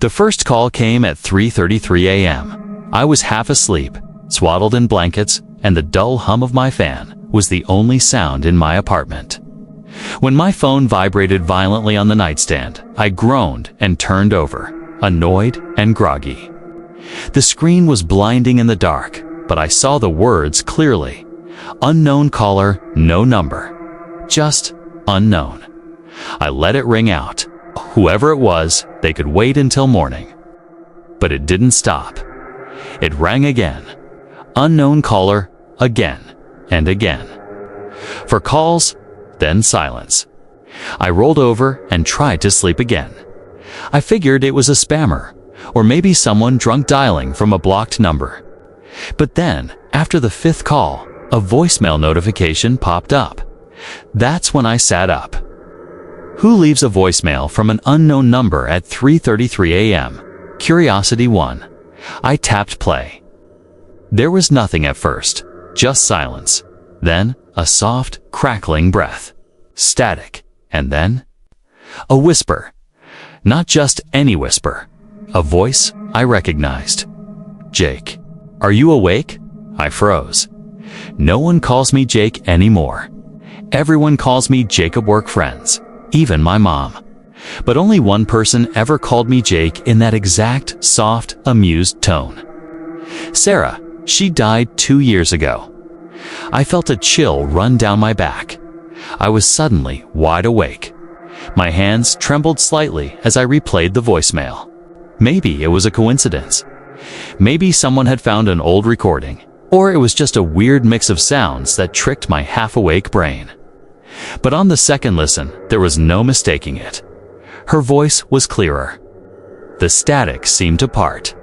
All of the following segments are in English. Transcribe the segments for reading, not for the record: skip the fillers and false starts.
The first call came at 3:33 a.m. I was half asleep, swaddled in blankets, and the dull hum of my fan was the only sound in my apartment. When my phone vibrated violently on the nightstand, I groaned and turned over, annoyed and groggy. The screen was blinding in the dark, but I saw the words clearly. Unknown caller, no number. Just unknown. I let it ring out. Whoever it was, they could wait until morning. But it didn't stop. It rang again. Unknown caller, again and again. For calls, then silence. I rolled over and tried to sleep again. I figured it was a spammer, or maybe someone drunk dialing from a blocked number. But then, after the fifth call, a voicemail notification popped up. That's when I sat up. Who leaves a voicemail from an unknown number at 3:33 a.m.? Curiosity 1. I tapped play. There was nothing at first, just silence. Then, a soft, crackling breath. Static. And then, a whisper. Not just any whisper. A voice I recognized. Jake. Are you awake? I froze. No one calls me Jake anymore. Everyone calls me Jacob work friends, even my mom. But only one person ever called me Jake in that exact, soft, amused tone. Sarah. She died 2 years ago. I felt a chill run down my back. I was suddenly wide awake. My hands trembled slightly as I replayed the voicemail. Maybe it was a coincidence. Maybe someone had found an old recording, or it was just a weird mix of sounds that tricked my half-awake brain. But on the second listen, there was no mistaking it. Her voice was clearer. The static seemed to part.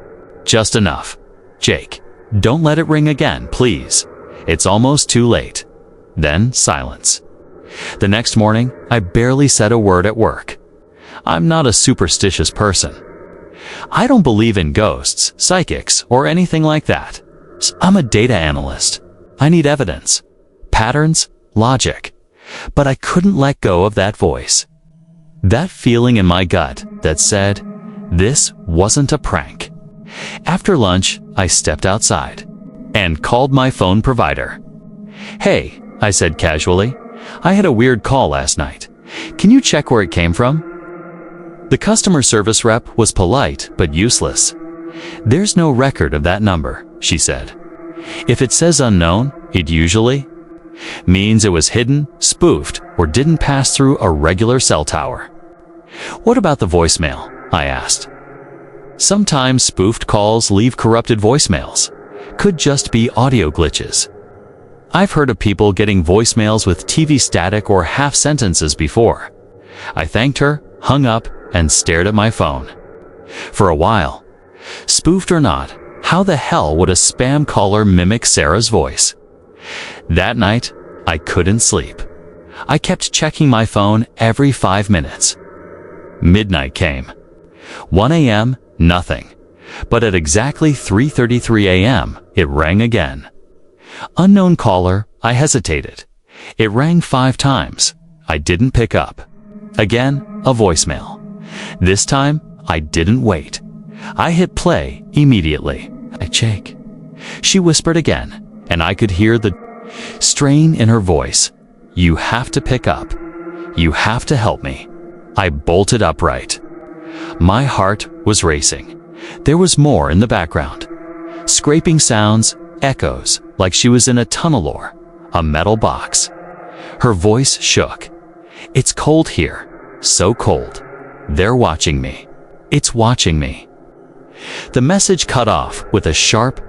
Just enough. Jake, don't let it ring again, please. It's almost too late. Then silence. The next morning, I barely said a word at work. I'm not a superstitious person. I don't believe in ghosts, psychics, or anything like that. I'm a data analyst. I need evidence, patterns, logic. But I couldn't let go of that voice. That feeling in my gut that said, this wasn't a prank. After lunch, I stepped outside and called my phone provider. Hey, I said casually, I had a weird call last night. Can you check where it came from? The customer service rep was polite but useless. There's no record of that number, she said. If it says unknown, it usually means it was hidden, spoofed, or didn't pass through a regular cell tower. What about the voicemail? I asked. Sometimes spoofed calls leave corrupted voicemails. Could just be audio glitches. I've heard of people getting voicemails with TV static or half sentences before. I thanked her, hung up, and stared at my phone. For a while, spoofed or not, how the hell would a spam caller mimic Sarah's voice? That night, I couldn't sleep. I kept checking my phone every 5 minutes. Midnight came. 1 a.m., nothing. But at exactly 3:33 a.m., it rang again. Unknown caller, I hesitated. It rang 5 times. I didn't pick up. Again, a voicemail. This time, I didn't wait. I hit play immediately. Jake. She whispered again, and I could hear the strain in her voice. You have to pick up. You have to help me. I bolted upright. My heart was racing. There was more in the background. Scraping sounds, echoes, like she was in a tunnel or a metal box. Her voice shook. It's cold here. So cold. They're watching me. It's watching me. The message cut off with a sharp,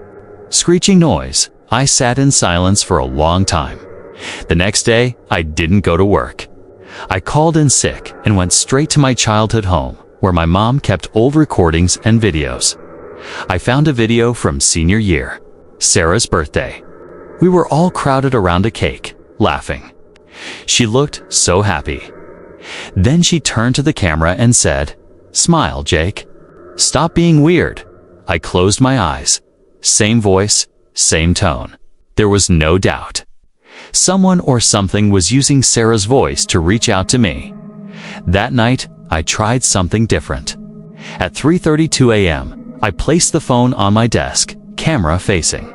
screeching noise. I sat in silence for a long time. The next day, I didn't go to work. I called in sick and went straight to my childhood home, where my mom kept old recordings and videos. I found a video from senior year, Sarah's birthday. We were all crowded around a cake, laughing. She looked so happy. Then she turned to the camera and said, "Smile, Jake. Stop being weird." I closed my eyes. Same voice, same tone. There was no doubt. Someone or something was using Sarah's voice to reach out to me. That night, I tried something different. At 3:32 a.m., I placed the phone on my desk, camera facing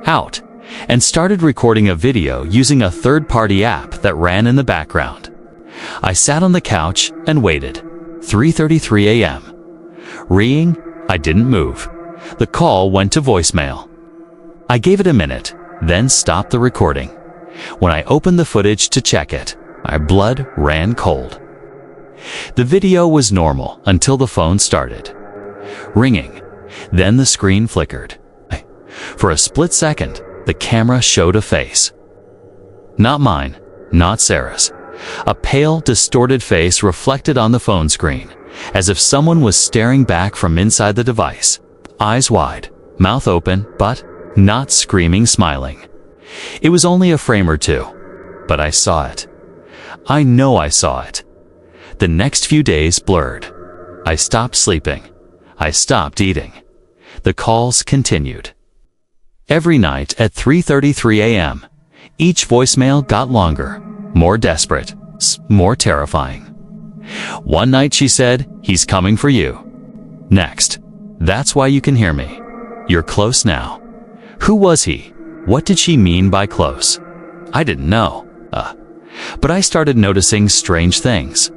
out, and started recording a video using a third-party app that ran in the background. I sat on the couch and waited. 3:33 a.m. Ringing, I didn't move. The call went to voicemail. I gave it a minute, then stopped the recording. When I opened the footage to check it, my blood ran cold. The video was normal until the phone started ringing. Then the screen flickered. For a split second, the camera showed a face. Not mine, not Sarah's. A pale, distorted face reflected on the phone screen, as if someone was staring back from inside the device. Eyes wide, mouth open, but not screaming, smiling. It was only a frame or two, but I saw it. I know I saw it. The next few days blurred. I stopped sleeping. I stopped eating. The calls continued. Every night at 3:33 a.m., each voicemail got longer, more desperate, more terrifying. One night she said, "He's coming for you." Next, "That's why you can hear me. You're close now." Who was he? What did she mean by close? I didn't know. But I started noticing strange things.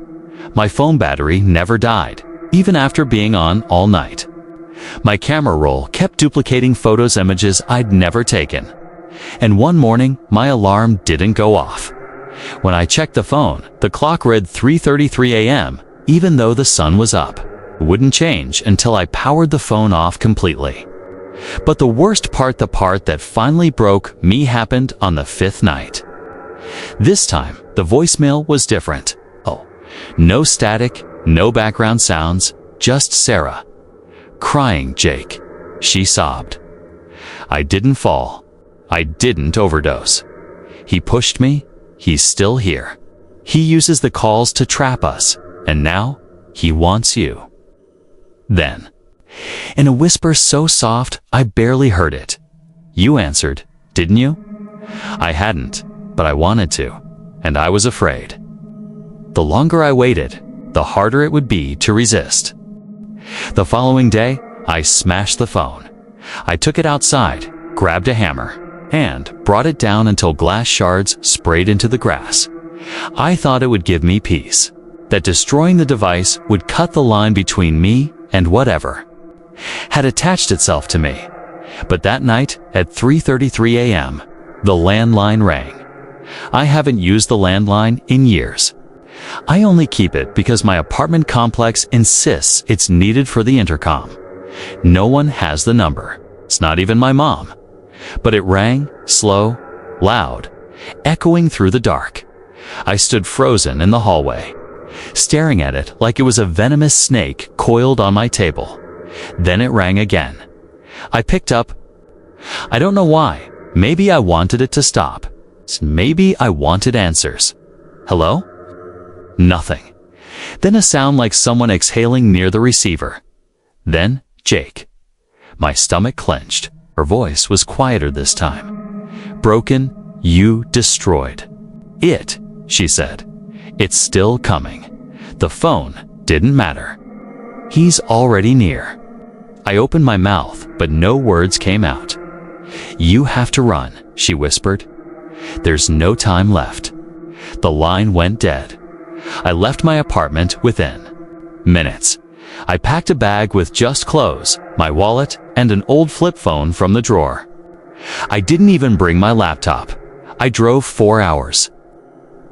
My phone battery never died, even after being on all night. My camera roll kept duplicating photos, images I'd never taken. And one morning, my alarm didn't go off. When I checked the phone, the clock read 3:33 a.m., even though the sun was up. It wouldn't change until I powered the phone off completely. But the worst part, the part that finally broke me, happened on the fifth night. This time, the voicemail was different. No static, no background sounds, just Sarah. Crying, "Jake," she sobbed. "I didn't fall. I didn't overdose. He pushed me. He's still here. He uses the calls to trap us, and now he wants you." Then, in a whisper so soft I barely heard it, "You answered, didn't you?" I hadn't, but I wanted to, and I was afraid. The longer I waited, the harder it would be to resist. The following day, I smashed the phone. I took it outside, grabbed a hammer, and brought it down until glass shards sprayed into the grass. I thought it would give me peace, that destroying the device would cut the line between me and whatever had attached itself to me. But that night, at 3:33 a.m., the landline rang. I haven't used the landline in years. I only keep it because my apartment complex insists it's needed for the intercom. No one has the number. It's not even my mom. But it rang, slow, loud, echoing through the dark. I stood frozen in the hallway, staring at it like it was a venomous snake coiled on my table. Then it rang again. I picked up. I don't know why. Maybe I wanted it to stop. Maybe I wanted answers. "Hello?" Nothing. Then a sound like someone exhaling near the receiver. Then, "Jake." My stomach clenched. Her voice was quieter this time. "Broken, you destroyed it," she said. "It's still coming. The phone didn't matter. He's already near." I opened my mouth, but no words came out. "You have to run," she whispered. "There's no time left." The line went dead. I left my apartment within minutes. I packed a bag with just clothes, my wallet, and an old flip phone from the drawer. I didn't even bring my laptop. I drove 4 hours.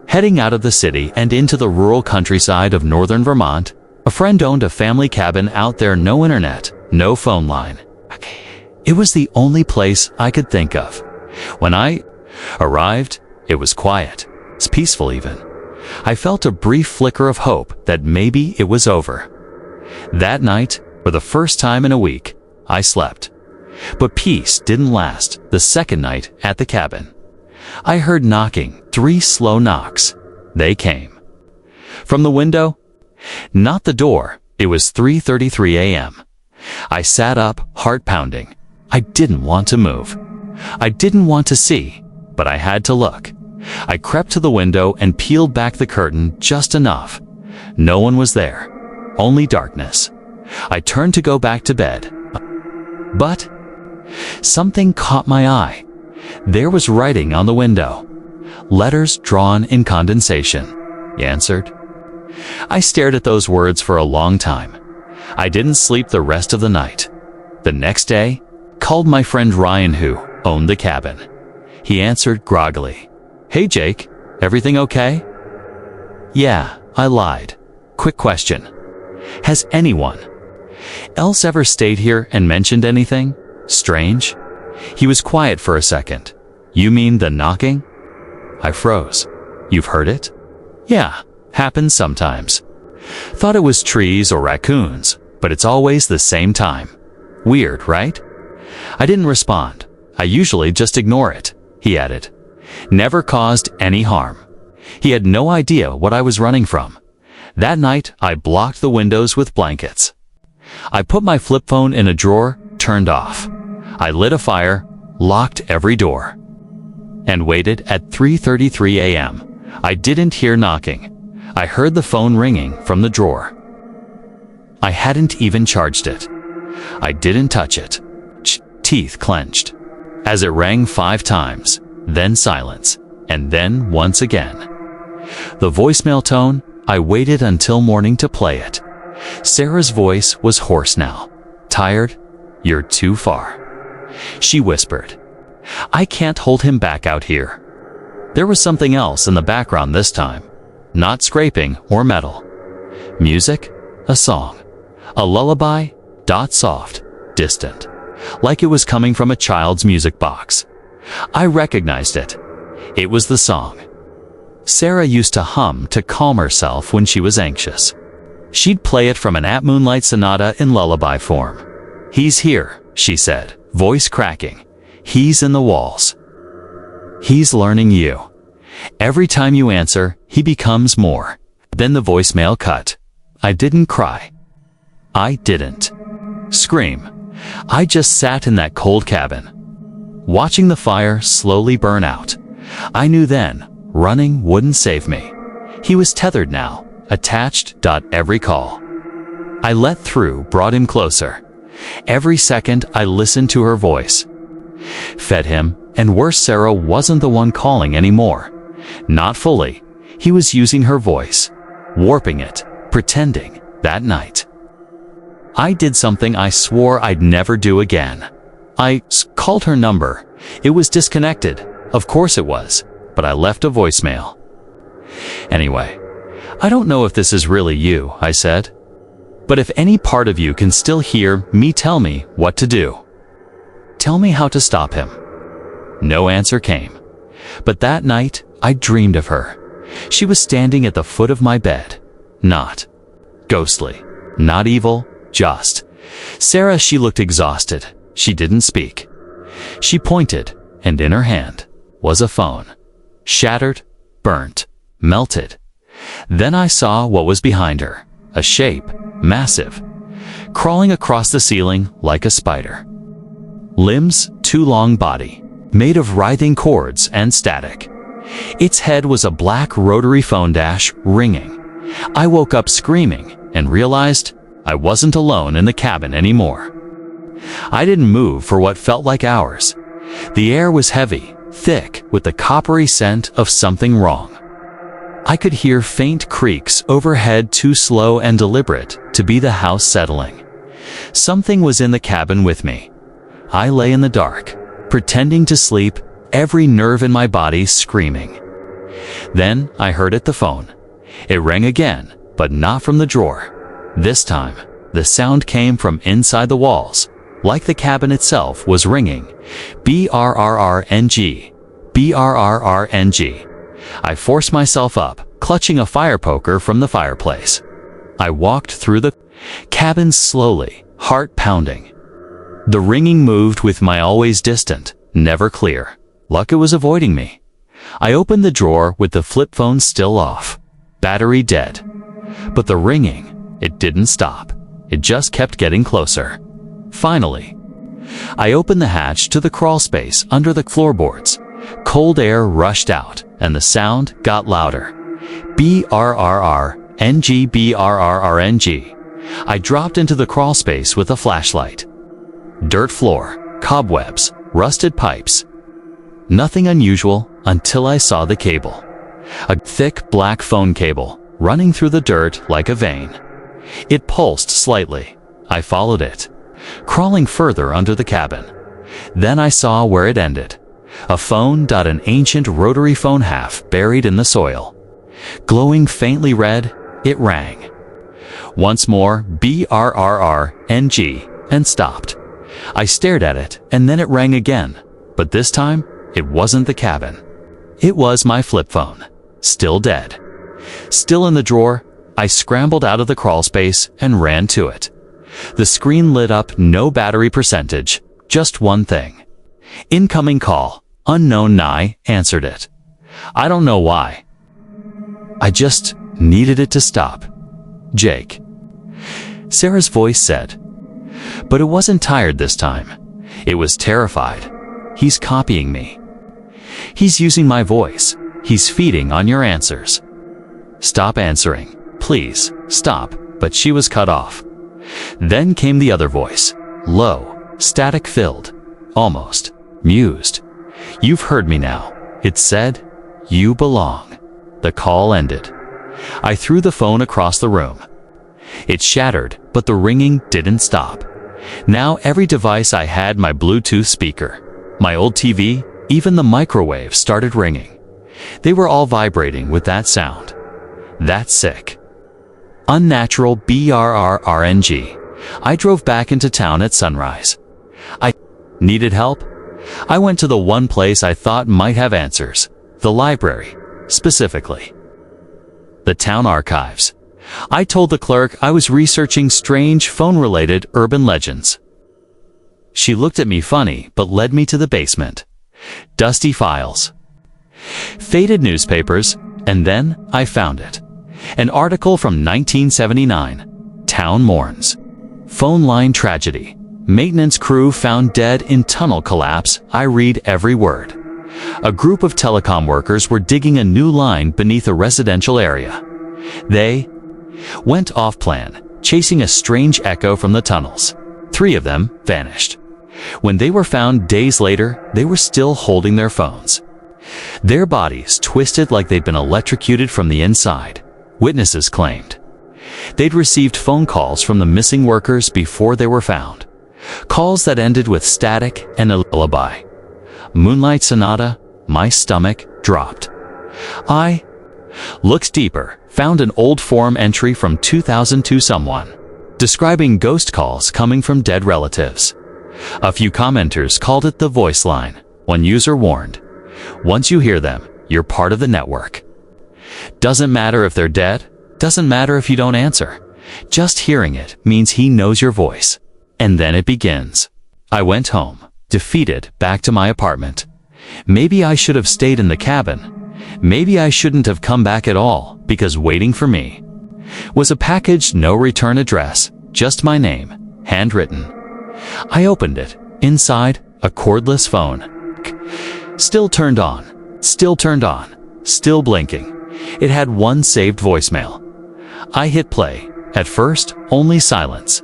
Heading out of the city and into the rural countryside of northern Vermont, a friend owned a family cabin out there, no internet, no phone line. It was the only place I could think of. When I arrived, it was quiet. It's peaceful even. I felt a brief flicker of hope that maybe it was over. That night, for the first time in a week, I slept. But peace didn't last the second night at the cabin. I heard knocking, 3 slow knocks. They came from the window, not the door. It was 3:33 a.m. I sat up, heart pounding. I didn't want to move. I didn't want to see, but I had to look. I crept to the window and peeled back the curtain just enough. No one was there, only darkness. I turned to go back to bed. But something caught my eye. There was writing on the window. Letters drawn in condensation. He answered. I stared at those words for a long time. I didn't sleep the rest of the night. The next day, called my friend Ryan who owned the cabin. He answered groggily. Hey Jake, everything okay? Yeah, I lied. Quick question. Has anyone else ever stayed here and mentioned anything strange? He was quiet for a second. You mean the knocking? I froze. You've heard it? Yeah, happens sometimes. Thought it was trees or raccoons, but it's always the same time. Weird, right? I didn't respond. I usually just ignore it, he added. Never caused any harm. He had no idea what I was running from. That night, I blocked the windows with blankets. I put my flip phone in a drawer, turned off. I lit a fire, locked every door, and waited at 3:33 a.m. I didn't hear knocking. I heard the phone ringing from the drawer. I hadn't even charged it. I didn't touch it. Teeth clenched. As it rang 5 times, then silence, and then once again. The voicemail tone, I waited until morning to play it. Sarah's voice was hoarse now. Tired? You're too far. She whispered. I can't hold him back out here. There was something else in the background this time. Not scraping or metal. Music? A song. A lullaby? Soft, distant. Like it was coming from a child's music box. I recognized it. It was the song Sarah used to hum to calm herself when she was anxious. She'd play it from an At Moonlight Sonata in lullaby form. He's here, she said, voice cracking. He's in the walls. He's learning you. Every time you answer, he becomes more. Then the voicemail cut. I didn't cry. I didn't scream. I just sat in that cold cabin, watching the fire slowly burn out. I knew then, running wouldn't save me. He was tethered now, attached. Every call I let through brought him closer. Every second I listened to her voice. Fed him, and worse, Sarah wasn't the one calling anymore. Not fully. He was using her voice, warping it, pretending. That night, I did something I swore I'd never do again. I called her number. It was disconnected. Of course it was, but I left a voicemail. Anyway, I don't know if this is really you, I said. But if any part of you can still hear me, tell me what to do. Tell me how to stop him. No answer came. But that night, I dreamed of her. She was standing at the foot of my bed. Not ghostly, not evil, just Sarah. She looked exhausted. She didn't speak. She pointed, and in her hand was a phone. Shattered, burnt, melted. Then I saw what was behind her. A shape, massive, crawling across the ceiling like a spider. Limbs, too long, body, made of writhing cords and static. Its head was a black rotary phone dash, ringing. I woke up screaming and realized I wasn't alone in the cabin anymore. I didn't move for what felt like hours. The air was heavy, thick, with the coppery scent of something wrong. I could hear faint creaks overhead, too slow and deliberate to be the house settling. Something was in the cabin with me. I lay in the dark, pretending to sleep, every nerve in my body screaming. Then I heard the phone. It rang again, but not from the drawer. This time, the sound came from inside the walls, like the cabin itself was ringing. BRRRNG. BRRRNG. I forced myself up, clutching a fire poker from the fireplace. I walked through the cabin slowly, heart pounding. The ringing moved with my always distant, never clear. Luck it was avoiding me. I opened the drawer with the flip phone still off. Battery dead. But the ringing, it didn't stop. It just kept getting closer. Finally, I opened the hatch to the crawl space under the floorboards. Cold air rushed out, and the sound got louder. BRRRNG, BRRRNG. I dropped into the crawl space with a flashlight. Dirt floor, cobwebs, rusted pipes. Nothing unusual until I saw the cable. A thick black phone cable running through the dirt like a vein. It pulsed slightly. I followed it, crawling further under the cabin. Then I saw where it ended. A phone, an ancient rotary phone half buried in the soil. Glowing faintly red, it rang. Once more, BRRRNG, and stopped. I stared at it, and then it rang again, but this time, it wasn't the cabin. It was my flip phone, still dead. Still in the drawer, I scrambled out of the crawl space and ran to it. The screen lit up, no battery percentage, just one thing. Incoming call, unknown. Nye answered it. I don't know why. I just needed it to stop. Jake. Sarah's voice said. But it wasn't tired this time. It was terrified. He's copying me. He's using my voice. He's feeding on your answers. Stop answering. Please, stop. But she was cut off. Then came the other voice. Low, static-filled, almost mused. You've heard me now. It said, you belong. The call ended. I threw the phone across the room. It shattered, but the ringing didn't stop. Now every device I had, my Bluetooth speaker, my old TV, even the microwave started ringing. They were all vibrating with that sound. That's sick. Unnatural BRRRNG. I drove back into town at sunrise. I needed help. I went to the one place I thought might have answers. The library, specifically. The town archives. I told the clerk I was researching strange phone-related urban legends. She looked at me funny, but led me to the basement. Dusty files. Faded newspapers, and then I found it. An article from 1979. Town mourns. Phone line tragedy. Maintenance crew found dead in tunnel collapse. I read every word. A group of telecom workers were digging a new line beneath a residential area. They went off-plan, chasing a strange echo from the tunnels. 3 of them vanished. When they were found days later, they were still holding their phones. Their bodies twisted like they'd been electrocuted from the inside. Witnesses claimed. They'd received phone calls from the missing workers before they were found. Calls that ended with static and a lullaby. Moonlight Sonata. My stomach dropped. I looked deeper, found an old forum entry from 2002, someone describing ghost calls coming from dead relatives. A few commenters called it the voice line. One user warned, once you hear them, you're part of the network. Doesn't matter if they're dead, doesn't matter if you don't answer. Just hearing it means he knows your voice. And then it begins. I went home, defeated, back to my apartment. Maybe I should have stayed in the cabin. Maybe I shouldn't have come back at all, because waiting for me was a package, no return address, just my name, handwritten. I opened it. Inside, a cordless phone. Still turned on, still blinking. It had one saved voicemail. I hit play. At first, only silence.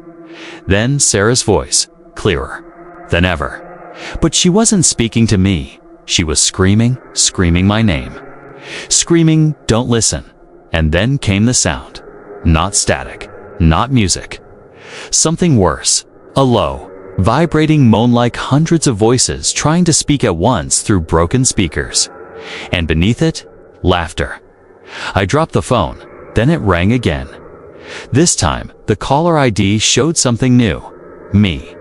Then Sarah's voice, clearer than ever. But she wasn't speaking to me. She was screaming my name. Screaming, don't listen. And then came the sound. Not static, not music. Something worse. A low, vibrating moan like hundreds of voices trying to speak at once through broken speakers. And beneath it, laughter. I dropped the phone. Then it rang again. This time, the caller ID showed something new. Me.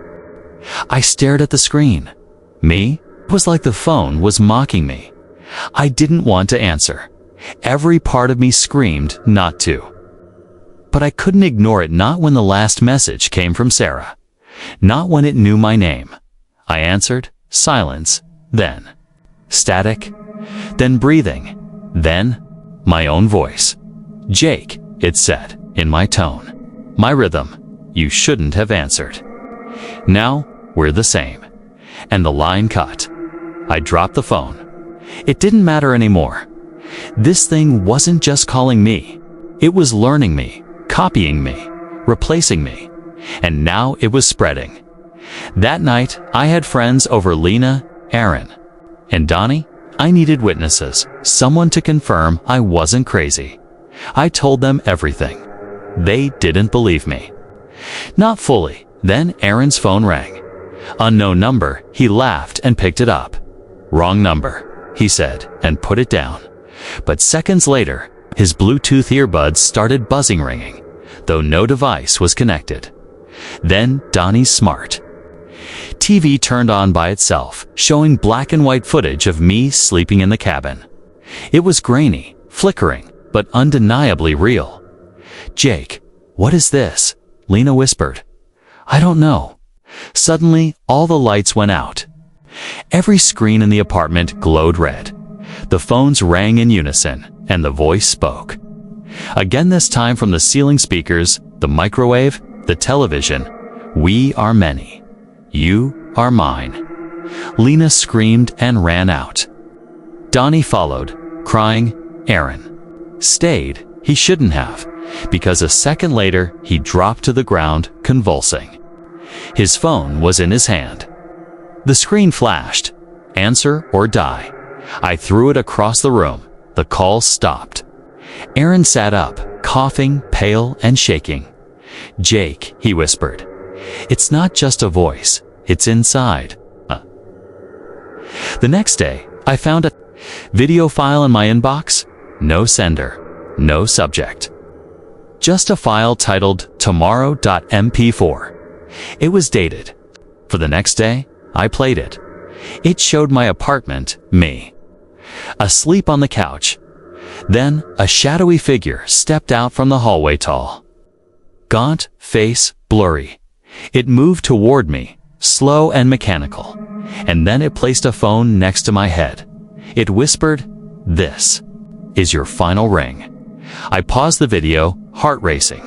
I stared at the screen. Me? It was like the phone was mocking me. I didn't want to answer. Every part of me screamed not to. But I couldn't ignore it, not when the last message came from Sarah. Not when it knew my name. I answered. Silence. Then static. Then breathing. Then my own voice. Jake, it said, in my tone. My rhythm. You shouldn't have answered. Now, we're the same. And the line cut. I dropped the phone. It didn't matter anymore. This thing wasn't just calling me. It was learning me, copying me, replacing me. And now it was spreading. That night, I had friends over Lena, Aaron, and Donnie. I needed witnesses, someone to confirm I wasn't crazy. I told them everything. They didn't believe me. Not fully. Then Aaron's phone rang. Unknown number. He laughed and picked it up. Wrong number, he said, and put it down. But seconds later, his Bluetooth earbuds started buzzing, ringing, though no device was connected. Then Donnie's smart TV turned on by itself, showing black and white footage of me sleeping in the cabin. It was grainy, flickering, but undeniably real. "Jake, what is this?" Lena whispered. "I don't know." Suddenly, all the lights went out. Every screen in the apartment glowed red. The phones rang in unison, and the voice spoke. Again, this time from the ceiling speakers, the microwave, the television. "We are many. You are mine." Lena screamed and ran out. Donnie followed, crying. Aaron stayed. He shouldn't have, because a second later he dropped to the ground, convulsing. His phone was in his hand. The screen flashed. "Answer or die." I threw it across the room. The call stopped. Aaron sat up, coughing, pale and shaking. "Jake," he whispered. "It's not just a voice. It's inside." The next day, I found a video file in my inbox. No sender, no subject. Just a file titled tomorrow.mp4. It was dated. For the next day, I played it. It showed my apartment, me, asleep on the couch. Then a shadowy figure stepped out from the hallway, tall, gaunt, face blurry. It moved toward me, slow and mechanical, and then it placed a phone next to my head. It whispered, "This is your final ring." I paused the video, heart racing.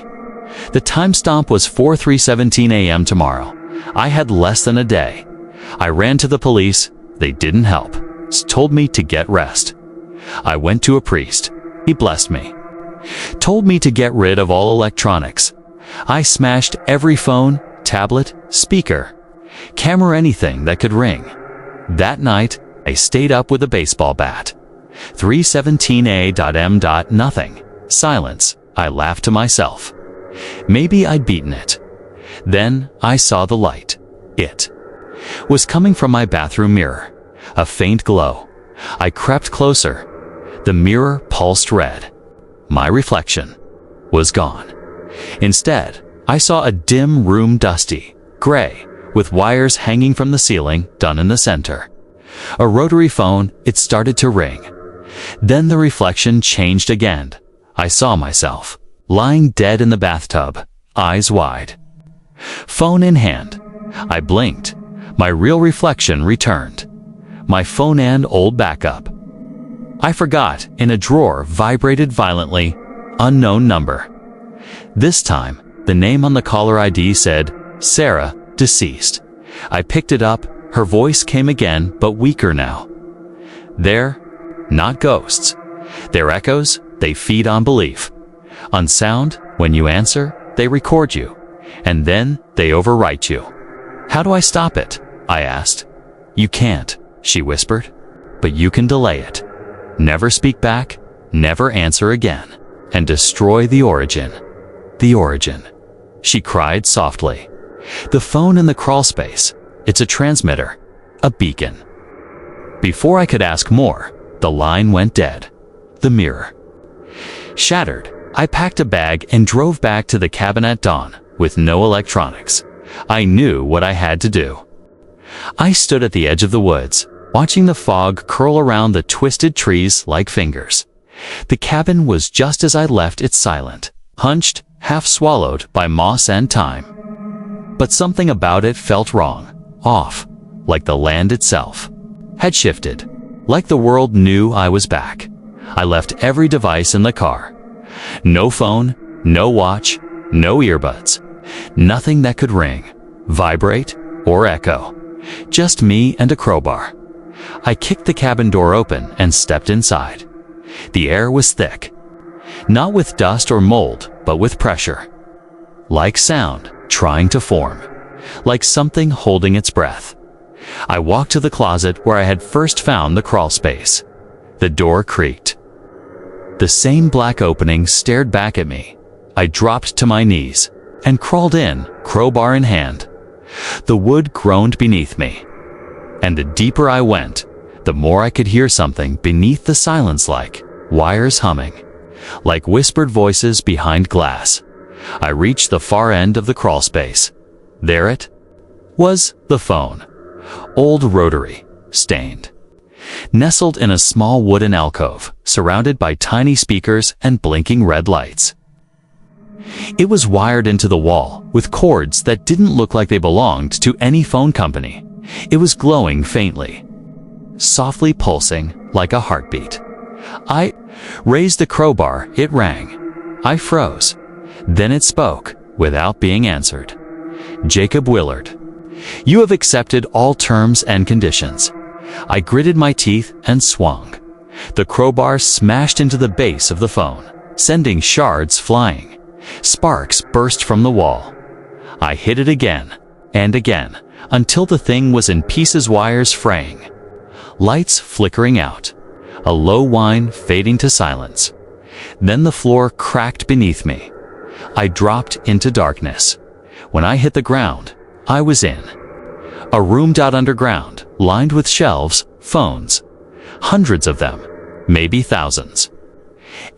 The timestamp was 4:17 a.m. tomorrow. I had less than a day. I ran to the police. They didn't help. Told me to get rest. I went to a priest. He blessed me. Told me to get rid of all electronics. I smashed every phone, tablet, speaker, camera, anything that could ring. That night, I stayed up with a baseball bat. 3:17 a.m. Nothing. Silence. I laughed to myself. Maybe I'd beaten it. Then I saw the light. It was coming from my bathroom mirror. A faint glow. I crept closer. The mirror pulsed red. My reflection was gone. Instead, I saw a dim room, dusty, gray, with wires hanging from the ceiling, done in the center. A rotary phone. It started to ring. Then the reflection changed again. I saw myself, lying dead in the bathtub, eyes wide. Phone in hand. I blinked. My real reflection returned. My phone and old backup. I forgot, in a drawer, vibrated violently. Unknown number. This time, the name on the caller ID said, Sarah, deceased. I picked it up. Her voice came again, but weaker now. They're not ghosts. They're echoes. They feed on belief. On sound. When you answer, they record you. And then they overwrite you. How do I stop it? I asked. You can't, she whispered. But you can delay it. Never speak back, never answer again, and destroy the origin. The origin. She cried softly. The phone in the crawl space. It's a transmitter. A beacon. Before I could ask more, the line went dead. The mirror shattered. I packed a bag and drove back to the cabin at dawn, with no electronics. I knew what I had to do. I stood at the edge of the woods, watching the fog curl around the twisted trees like fingers. The cabin was just as I left it, silent, hunched, half swallowed by moss and time. But something about it felt wrong, off, like the land itself had shifted, like the world knew I was back. I left every device in the car. No phone, no watch, no earbuds, nothing that could ring, vibrate, or echo. Just me and a crowbar. I kicked the cabin door open and stepped inside. The air was thick, not with dust or mold, but with pressure. like sound trying to form, like something holding its breath. I walked to the closet where I had first found the crawl space. The door creaked. The same black opening stared back at me. I dropped to my knees and crawled in, crowbar in hand. The wood groaned beneath me, and the deeper I went, the more I could hear something beneath the silence, like wires humming, like whispered voices behind glass. I reached the far end of the crawl space. There it was, the phone. Old rotary, stained. Nestled in a small wooden alcove, surrounded by tiny speakers and blinking red lights. It was wired into the wall with cords that didn't look like they belonged to any phone company. It was glowing faintly, softly pulsing like a heartbeat. I raised the crowbar, it rang. I froze. Then it spoke, without being answered. Jacob Willard. You have accepted all terms and conditions. I gritted my teeth and swung. The crowbar smashed into the base of the phone, sending shards flying. Sparks burst from the wall. I hit it again and again until the thing was in pieces, wires fraying, lights flickering out, a low whine fading to silence. Then the floor cracked beneath me. I dropped into darkness. When I hit the ground, I was in a room underground, lined with shelves, phones, hundreds of them, maybe thousands.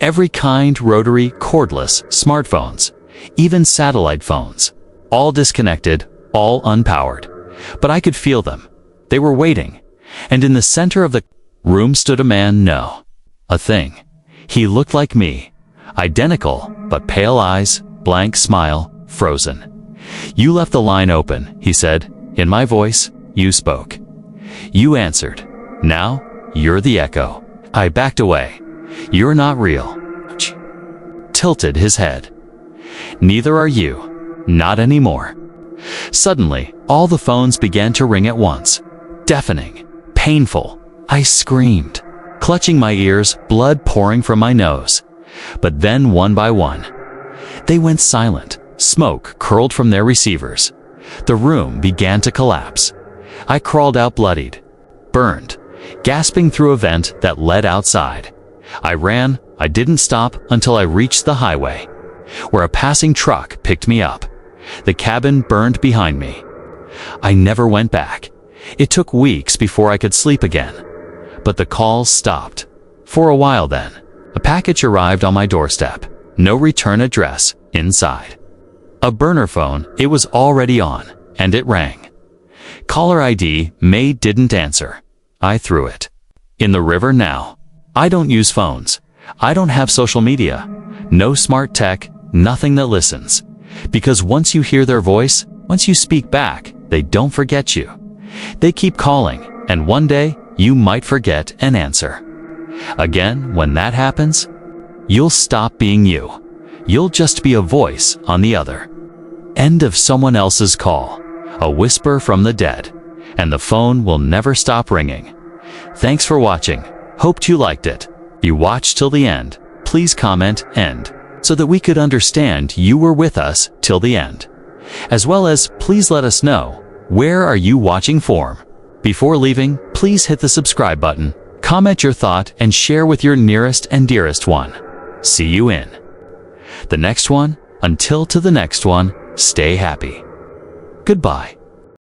Every kind, rotary, cordless, smartphones, even satellite phones, all disconnected, all unpowered. But I could feel them. They were waiting. And in the center of the room stood a man, no, a thing. He looked like me, identical, but pale eyes, blank smile, frozen. You left the line open, he said. In my voice, you spoke. You answered. Now, you're the echo. I backed away. You're not real. Tilted his head. Neither are you. Not anymore. Suddenly, all the phones began to ring at once. Deafening. Painful. I screamed, clutching my ears, blood pouring from my nose. But then, one by one, they went silent. Smoke curled from their receivers. The room began to collapse. I crawled out bloodied, burned, gasping through a vent that led outside. I ran. I didn't stop until I reached the highway, where a passing truck picked me up. The cabin burned behind me. I never went back. It took weeks before I could sleep again. But the calls stopped. For a while then, a package arrived on my doorstep. No return address inside. A burner phone, it was already on, and it rang. Caller ID, May didn't answer. I threw it in the river now. I don't use phones. I don't have social media. No smart tech, nothing that listens. Because once you hear their voice, once you speak back, they don't forget you. They keep calling, and one day, you might forget an answer. Again, when that happens, you'll stop being you. You'll just be a voice on the other end of someone else's call, a whisper from the dead, and the phone will never stop ringing. Thanks for watching. Hoped you liked it. If you watched till the end, please comment "end" so that we could understand you were with us till the end. As well as, please let us know, where are you watching from? Before leaving, please hit the subscribe button, comment your thought, and share with your nearest and dearest one. See you in the next one. Until to the next one, stay happy. Goodbye.